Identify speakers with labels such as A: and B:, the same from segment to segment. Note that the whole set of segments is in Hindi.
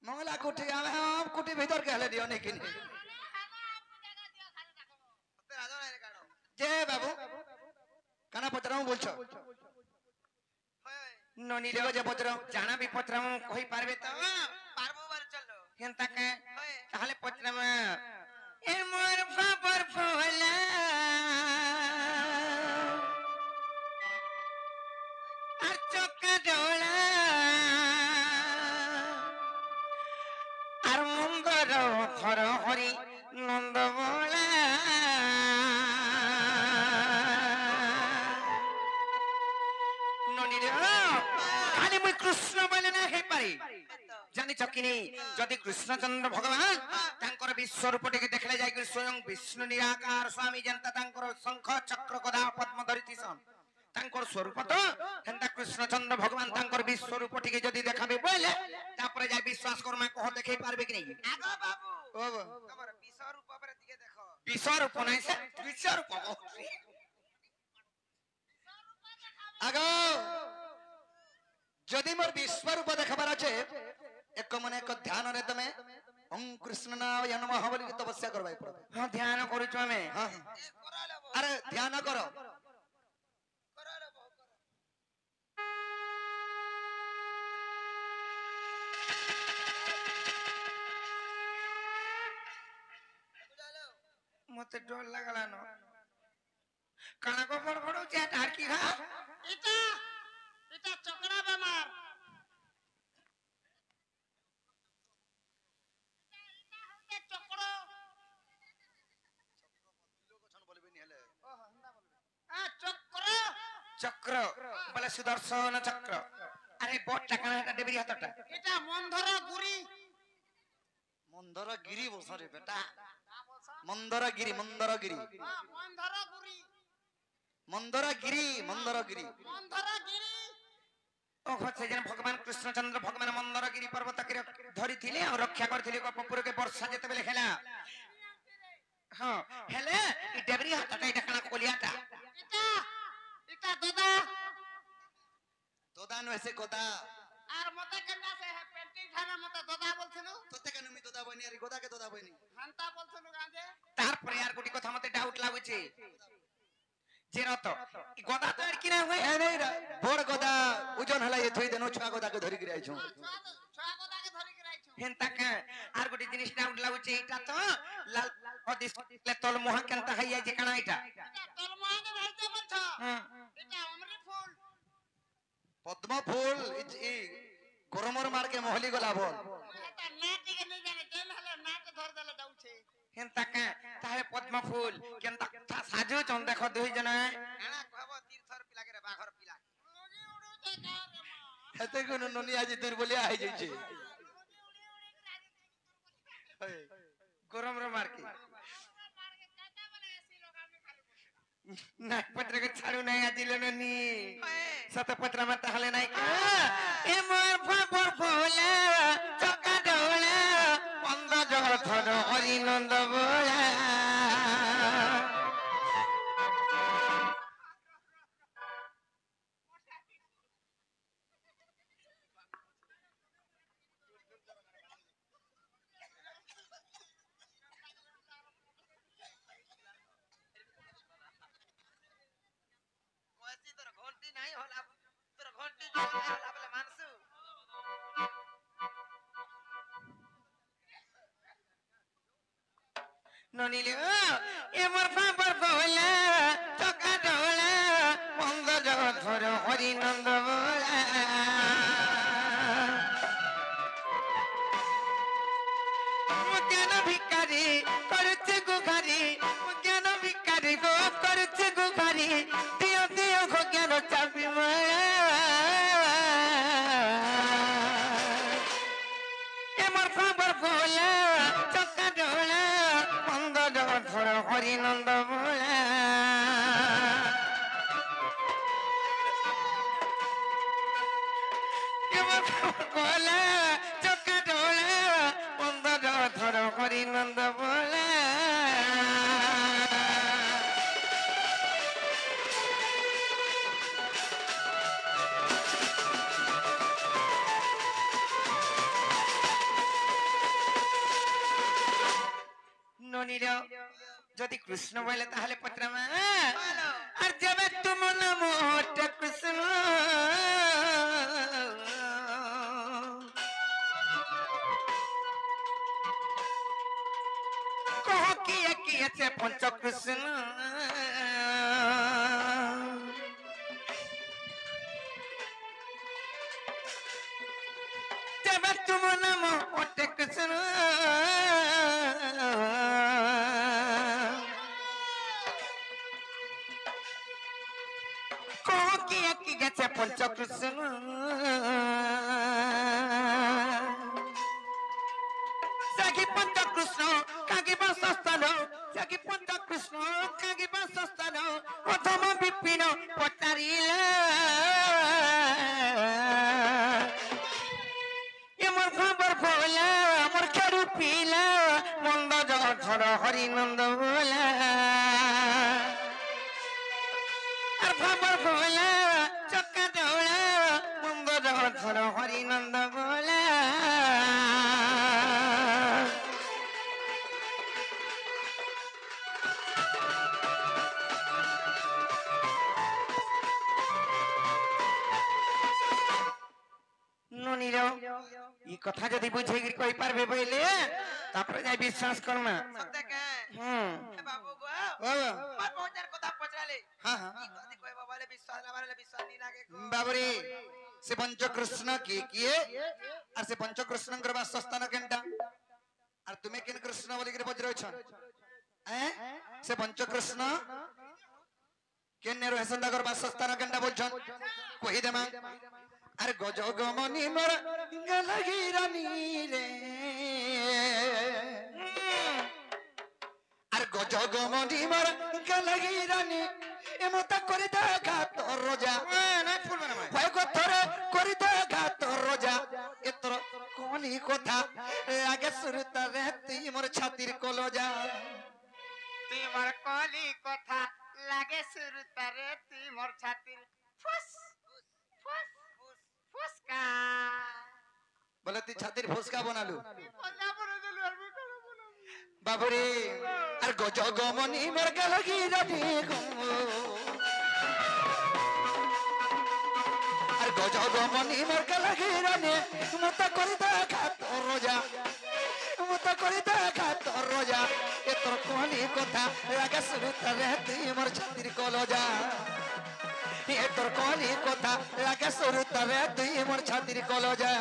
A: मंगला कुटी आवे हम कुटी भीतर के हले दियो नहीं किनी जे बाबू काना पचराऊ बोलछो
B: ननी
A: ठीक जे पचराऊ
B: जाना भी पचराऊ कहि पारबे त
C: पारबो बार चलो
B: हेंता के ताहले पचराऊ ए मोर बाबर फला আর চকা ডোলা আর মন্দর ঘর হরি নন্দ বলা ননি রে খালি মুই কৃষ্ণ বলে না হে পারি জানি চকিনি যদি কৃষ্ণচন্দ্র ভগবান তাঙ্কর বিশ্বরূপটিকে দেখলে যাই স্বয়ং বিষ্ণু নিরাকার স্বামী জনতা তাঙ্কর শঙ্খ চক্র গদা পদ্ম ধরিতিছন তাঙ্কর স্বরূপ তো হেন্তা কৃষ্ণচন্দ্র ভগবান তাঙ্কর বিশ্বরূপটিকে যদি দেখাবে বলে তারপরে যাই বিশ্বাস করমা কহ দেখাই পারবে কি নাই
C: আগো বাবু
A: ओ
C: তোমার বিশ্বরূপ উপরে দিকে দেখো
B: বিশ্বরূপ নাই সে বিশ্বরূপ
A: आगो जदि मोर विश्वरूप देखबार আছে एक मने एक ध्यान रे तमे ओम कृष्ण नाम नमः बोली तपस्या करबाई पड़बे
B: हां ध्यान करूछु हमें
A: हां
C: कराले बहु
A: अरे ध्यान करो
C: कराले बहु करो बुझालो
B: मते डर लागला न काना को पड़ पड़ो जे ढाकी खा
C: এটা এটা চকড়া বেমার এটা হচ্ছে চক্র চক্র
B: चक्र बोले सुदर्शन चक्र अरे बोट टाकना है डेबरी हाथटा
C: এটা মন্ধর গুরি
A: मंदरगिरी बोसरे बेटा मंदरगिरी मंदरगिरी
C: মন্ধর গুরি
A: मंदरगिरी मंदरगिरी
C: মন্ধর গিরি
B: ओहो से जन भगवान कृष्णचंद्र भगवान मंदरगिरी पर्वत के धरी थिले और रक्षा करथिले कपूर के वर्षा जते बेले खेला हां हेले ई डेबरी हाथटा इटा कना कोलियाटा
C: এটা এটা দাদা
A: तोदान वैसे कोदा
C: আর মতে কেনা সে পেন্টিং খানা মতে দাদা বলছিল
A: तोते के नुमी तोदा बनी अरे गोदा के तोदा बनी
C: হান্তা বলছিল গাঁজে
B: तार पर यार गुटी कथा मते डाउट लागुचे जे रत ई गदा तो एड़ किना होय
A: ए नहीं रा बोड़ गोदा ओजन हला ये थोई देनो छुआ गोदा के धरी गिराई छु
C: ছয়া গোদাকে ধরি কে রাইছো
B: हेंता के आर गुटी जिनिस डाउट लागुचे इटा तो लाल हदिस ले तल मोहा केनता हइया जे कना इटा
C: এটা তলমহাকে ধরতে বলছো
B: हां
C: এটা অমৃত ফুল
A: पद्म फूल ई गरमर मार के मोहली गला बोल
C: এটা নাটিকে নেই জানে তেল হলে নাকে ধর দেলে যাউছে
B: हेंता के ताहे पद्म फूल केनता था साजो चन देखो दुई जना
C: এনা কহব তীর্থর পিলাকে রে বাঘর পিলা উড়ি উড়ি তে কা রে মা
A: हेते को नोनी आज दूर बोलिया आइ जाई छे
B: गरम रो मार के
C: मार के काटा बने ऐसी लोग आदमी खाली
B: ना पत्र के छाड़ू नहीं आजिले ननी सत पत्र में तहले नहीं का ए मोर फापर फूला चका डोला पंद जग थर हरि नंद बोला
C: कोसी तोर घंटी नहीं होला तोर घंटी जो होला बोले मानसु
B: ननी ले ए मोर फापर फूला चका डोला पंद जग थर हरि नंद बोला मुज्ञान भिकारी करছে গুখারি मुज्ञान भिकारी गो करছে গুখারি দিও দিও জ্ঞান চাবি মায়া এমর খবর ভোলা চকা ডোলা বন্ধ জগৎ ধর হরি নন্দ ভোলা এমর খবর ভোলা চকা ডোলা বন্ধ জগৎ ধর হরি নন্দ ভোলা নুনির যদি কৃষ্ণ বলে তাহলে পত্রমা
C: বলো
B: আর যাবে তোমার নাম হচ্ছে কৃষ্ণ কহ কি আছে পঞ্চকৃষ্ণ যাবে তোমার নাম হচ্ছে কৃষ্ণ কহ কি গেছে পঞ্চকৃষ্ণ সাকি পঞ্চকৃষ্ণ কাকি বাসস্থান সাকি পঞ্চকৃষ্ণ কাকি বাসস্থান প্রথম বিপিন পচারিলা এমন খবর ভোলা আমার খেরু পিলা মন্দ জগৎ হরিনন্দ ভোলা আর খবর ভোলা চক্কা দৌড়া মন্দ জগৎ হরিনন্দ ভোলা নুনির এই কথা যদি বুঝে কই পারবে বইলে তারপরে যাই বিশ্বাস করমা
C: সত্যি কে বাবু গো
A: বাবা
C: আমার পৌঁছার কথা পচরালে
A: হ্যাঁ হ্যাঁ
C: কি কথা কইব বলে বিশ্বাস না বলে বিশ্বাস নি লাগে গো
A: বাবরে সে পঞ্চকৃষ্ণ কিয়ে আর সে পঞ্চকৃষ্ণঙ্কর বাসস্থান কেনটা আর তুমি কেন কৃষ্ণ বলি করে বজ্রছ সে পঞ্চকৃষ্ণ কেন রহেছেন তাকর বাসস্থান কেনটা বলছন কহি দেমা আর গজগমনি মোর গলগি রানী রে আর গজগমনি মোর গলগি রানী এমতা করে দেখা তোর রোজা
B: না ফুলবে না
A: ভয় কথরে করে দেখা তোর রোজা এতর কোনি কথা আগে শুরুতে রে তুই মোর ছাতির কলজা
B: তোমার কলি কথা লাগে শুরু তারে তুই মোর ছাতির ফুস ফুস ফুসকা
A: বলে তুই ছাতির ফুসকা বানালু
B: মজা পড়ে গেল আর আমি করব না
A: বাবরে আর গজগমনি মোর গলগি রানী গো আর গজগমনি মোর গলগি রানী মতা করে দেখা তোর রোজা মতা করে দেখা তোর রোজা এ তোর কোনি কথা আগে শুরুতে রে তুই মোর ছাতির কলজা এ তোর কোনি কথা আগে শুরুতে রে তুই মোর ছাতির কলজা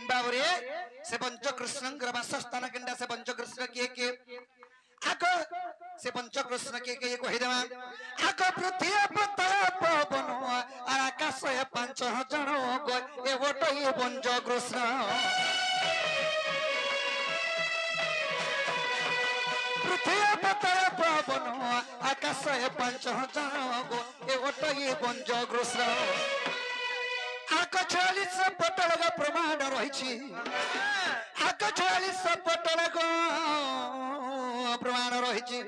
A: बाबरे से पंचकृष्ण बासस्थान केंदा से पंचकृष्ण के आको से पंचकृष्ण के कहि देमा आको पृथ्वी प्रताप पवन और आकाश ए पांच जन गो ए गोटो ए पंचकृष्ण पृथ्वी प्रताप पवन आकाश ए पांच जन गो ए गोटो ए पंचकृष्ण आको 40 पटल का प्रमाण रही आको 40 पटल को प्रमाण रही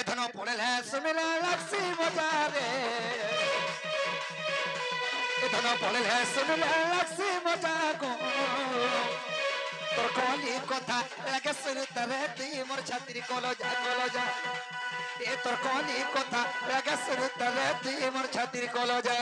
A: एथन पड़े सुमिला लक्ष्मी मजारे एथन पड़े सुमिला लक्ष्मी मजा को तोर कहली कथा लगे सुनते रे तुई मोर छात्री कलजा कलजा ए तोर कहली कथा लगे सुनते रे तुई मोर छात्री कलजा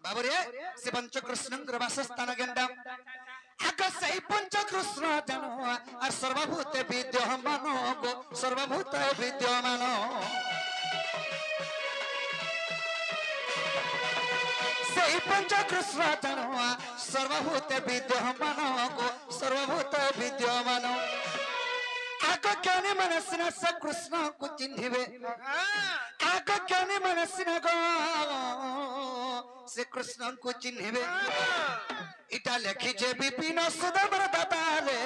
A: बाबरे से पंचकृष्ण बासस्थान गेंडा आग सही पंच कृष्ण जानो और सर्वभूत विद्यमान गो सर्वभूत विद्यमान सही पंच कृष्ण जानो सर्वभूत विद्यमान गो सर्वभूत विद्यमान आग ज्ञानी मनसिना से कृष्ण को चिन्हिबे आग ज्ञानी मनसिना गो से कृष्ण को चिन्हिबे इटा लिखिछे विपिन सुदामर दाताले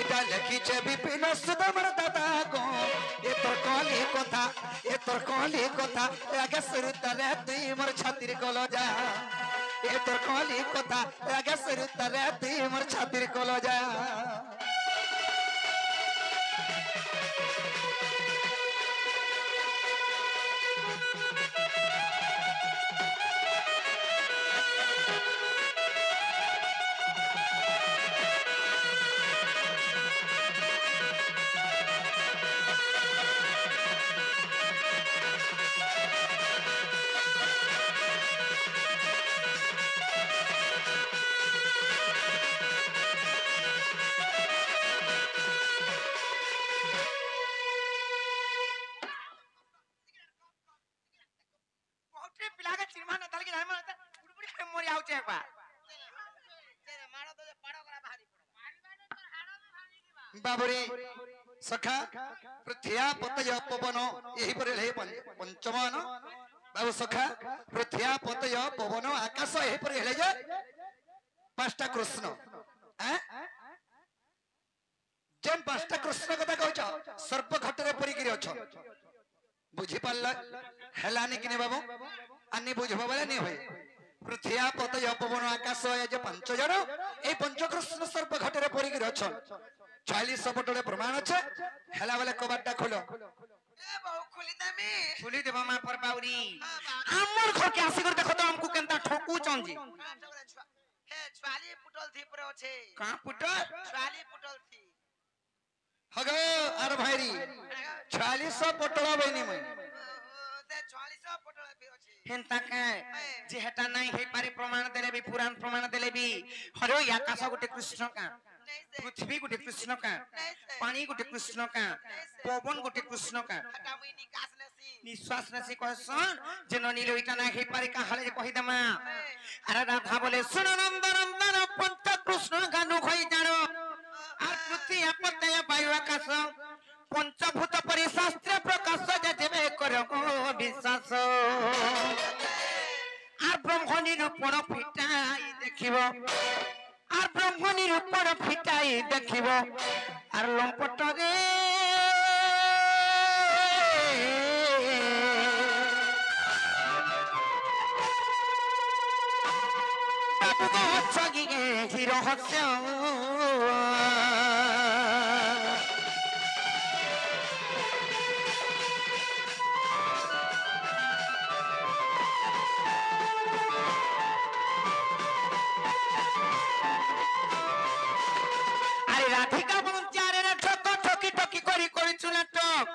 A: इटा लिखिछे विपिन सुदामर दाता गो ए तोर कली कथा आगे सुरुतले तुई मोर छातिर कलो जा ए तोर कली कथा आगे सुरुतले तुई मोर छातिर कलो जा
B: बहुते पिला के चिरमा न तलके जाय मन बुड़बुड़ी पे मोरी आउचे एकबा
C: तेरे मारो तो पाड़ो करा भारी पड़ो तो हाड़ा में भारी दिबा
A: बाबरे सखा पृथ्या पतय पवन यही पर ले पंचमान बाबू सखा पृथ्या पतय पवन आकाश यही पर हेले जे पांचटा कृष्ण हैं जेन पांचटा कृष्ण कथा कहछ सर्प घटरे परिगिरि अछ बुझी पारला हेलानी किने बाबू अन्नी बुझबो बले नहीं होय पृथ्या पतय पवन आकाश ये जे पांच जन ए पंच कृष्ण सर्प घटरे परिगिरि अछ 40 पटले प्रमाण छे हेला वाले कबाटा खोलो
C: ए बहु खुली दमी
B: खुली देबा मा पर बाउरी हमर घर के आसी कर देखो तो हमको केनता ठोकू चंजी
C: हे छवाली पुटल थी पर छे
B: का पुट
C: छवाली पुटल थी
A: हगो अरे भाईरी 40 पटला बनी मैं
C: ते 40 पुटल भी छे
B: हेनता का जे हटा नहीं हे पारे प्रमाण देले भी पुराण प्रमाण देले भी हरो आकाश गोटे कृष्ण का पृथ्वी गोटे कृष्ण का पानी गोटे कृष्ण का पवन गोटे कृष्ण का
C: हटा मुई निकास नसी
B: निश्वास नसी कहसन जे ननी लोइटा ना हे पारे का हाले कहि दमा अरे राधा बोले सुन नंदन पंच कृष्ण गानु खई जानो আর পৃথিবী আপতয় বায়ু আকাশ পঞ্চভূত পরি শাস্ত্র প্রকাশ যেবে করো বিশ্বাস আর ব্রহ্ম নিরূপণ ফিটাই দেখিব আর ব্রহ্ম নিরূপণ ফিটাই দেখিব আর লম্পট রে রহস্য আরে রাধিকা বঞ্চারে ঠক ঠকি ঠকি করি করিছু নাটক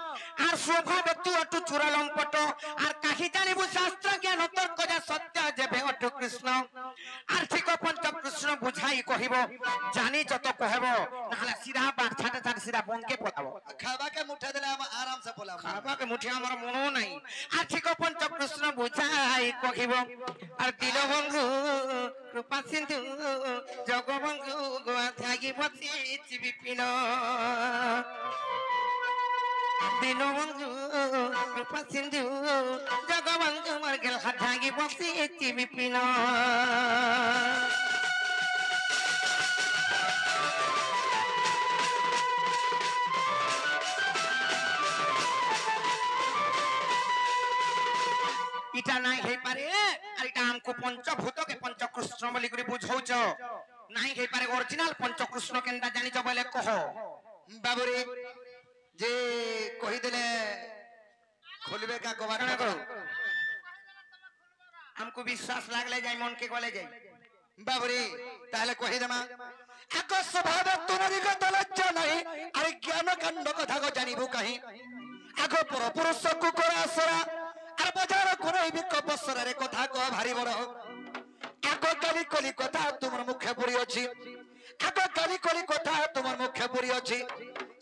B: আর স্বভাব তু অটু চূড়া লম্পট আর কাহি জানিবু শাস্ত্র জ্ঞান তর্ক যা সত্য যেবে অটু কৃষ্ণ আর ঠিক পঞ্চ কৃষ্ণ বুঝাই কহিব জানি যত কহব নাহলে সিধা বাট ছাটে ছাটে সিধা বনকে পলাব
A: खावा के मुठा देले हम आराम से बोला
B: খাবাকে মুঠি আমার মনো নাই আর ঠিক পঞ্চ কৃষ্ণ বুঝাই কহিব আর দীনবন্ধু কৃপা সিন্ধু জগবন্ধু গোয়া ত্যাগী বসিছি বিপিন দীনবন্ধু কৃপা সিন্ধু জগবন্ধু মোর গেল ত্যাগী বসিছি বিপিন इटा नहीं हे पारे और इटा हमको पंचभूत के पंचकृष्ण बोली करी बुझौछ नहीं हे पारे ओरिजिनल पंचकृष्ण केनता जानि छ बोले कहो
A: बाबूरे जे कहि देले खोलबे का कबाड़
B: करो हमको विश्वास लागले जाय मन के गले जाय
A: बाबूरे ताले कहि देमा आको स्वभाव तुनरी को तलज्ज नहीं अरे ज्ञान कांड कथा को जानिबु कहीं आको पर पुरुष कुकुर असरा আর বাজার করে বিক বছরের কথা কো ভারি বড় এক আগে কালি কলি কথা তোমার মুখে পড়ি অছি আগে কালি কলি কথা তোমার মুখে পড়ি অছি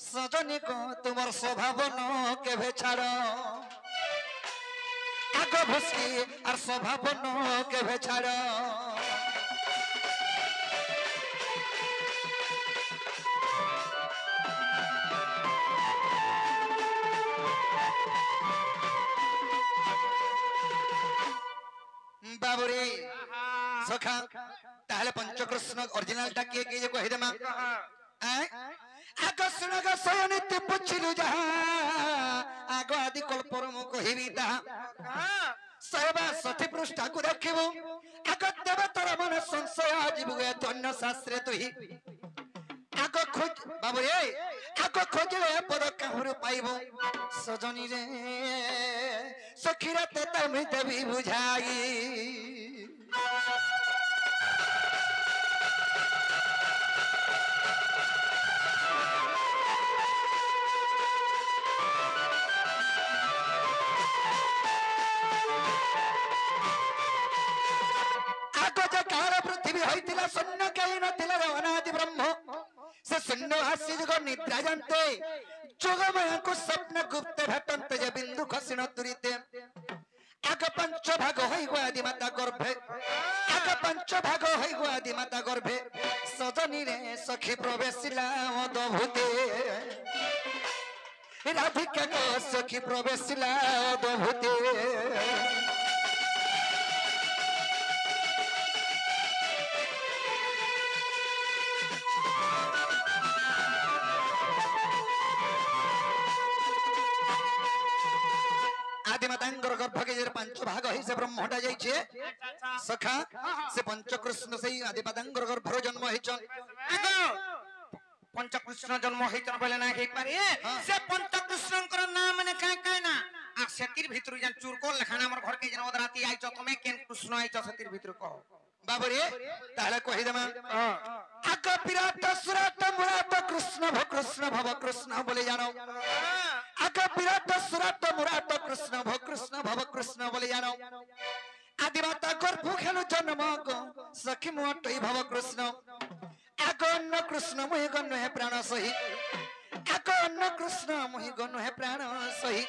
A: সজনী কো তোমার স্বভাব ন কেবে ছাড় আগে ভুসকি আর স্বভাব ন কেবে ছাড় বাবুরে সখা তাহলে পঞ্চকৃষ্ণ অরিজিনালটা কে কে যে কই দেমা আকর্ষণ সয়নিতে পুছিলু যাহা আগ আদি কল্পর মু কহিবি তাহা সহবা সতী পৃষ্ঠাକୁ ଦେଖିବୁ আগ দেব তোর মন সংশয় জীবু এ ধন্য শাস্ত্রে তুই আগ খোঁজ বাবু রে আগ খোঁজলে পদ কাহুর পাইব সজনী রে সখিরাতে তুমি দেবী বুঝাই पृथ्वी होइतिला शून्य कहीं नथिला अनादि ब्रह्म से शून्य हास्य जुग निद्रा जानते जोगमय को स्वप्न गुप्त भेटन्ते जे बिंदु खसिन तुरिते आग पंच भाग होई गो आदि माता गर्भे आग पंच भाग होई गो आदि माता गर्भे सजनी रे सखी प्रवेशिला अद्भुते राधिका को सखी प्रवेशिला अद्भुते आदिमातांगर गर्भके जे पंच भाग है से ब्रह्मटा जाइछे सखा से पंचकृष्ण से आदिमातांगर गर्भर जन्म हैछन
B: पंचकृष्ण जन्म हैछन बोले ना हे पारे से पंचकृष्णकर नाम माने काय काय ना आ सेतिर भितर जन चुरको लखाना हमर घर के जन ओदराती आइछ तमे केन कृष्ण आइछ सेतिर भितर कहो
A: बाबरे ताले कहि देमा आग विराट सुराट मुराट कृष्ण भव कृष्ण बोले जानो आग विराट सुराट मुराट कृष्ण भव कृष्ण बोले जानो आदिमाता गर्भ खेलु जन्म को सखी मोटई भव कृष्ण आग अन्न कृष्ण मोहि गन्न है प्राण सही आग अन्न कृष्ण मोहि गन्न है प्राण सही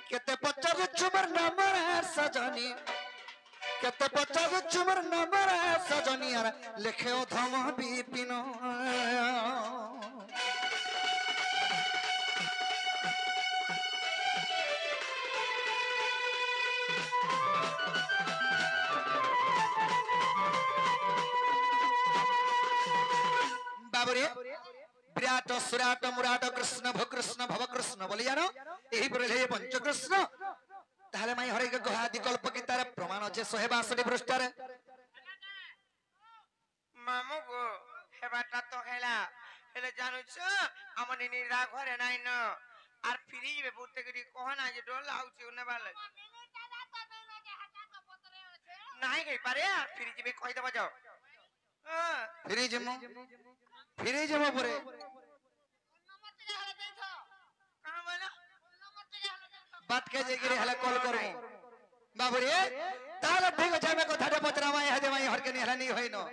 A: केते पचार चुमर नाम सजनी केते पचार चुमर नंबर सजनी यार लिखे धम विपिन बाबरे विराट सुराट मुराट कृष्ण भव कृष्ण बोली जानो यही पर पंचकृष्ण ताहले माई हरे गहादि कल्प की तार प्रमाण जे 162 पृष्ठरे
C: मामू गो हेबाटा तो हेला हेले जानू छ हमनी निरा घरे नाइ न आर फ्रिज में बुते करी कहना जे डोल आउछ उने वाले नाही गई पारे फ्रिज में कहि देबा जाओ
A: फ्रिज मो परे
C: कहां बोला
A: बात के जे गिरे हला कॉल करू बाबू रे ताला ठीक छै मैं कथाटा पचरावा यह दे माई हर के नहीं हला नहीं होइनो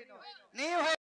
A: नहीं होय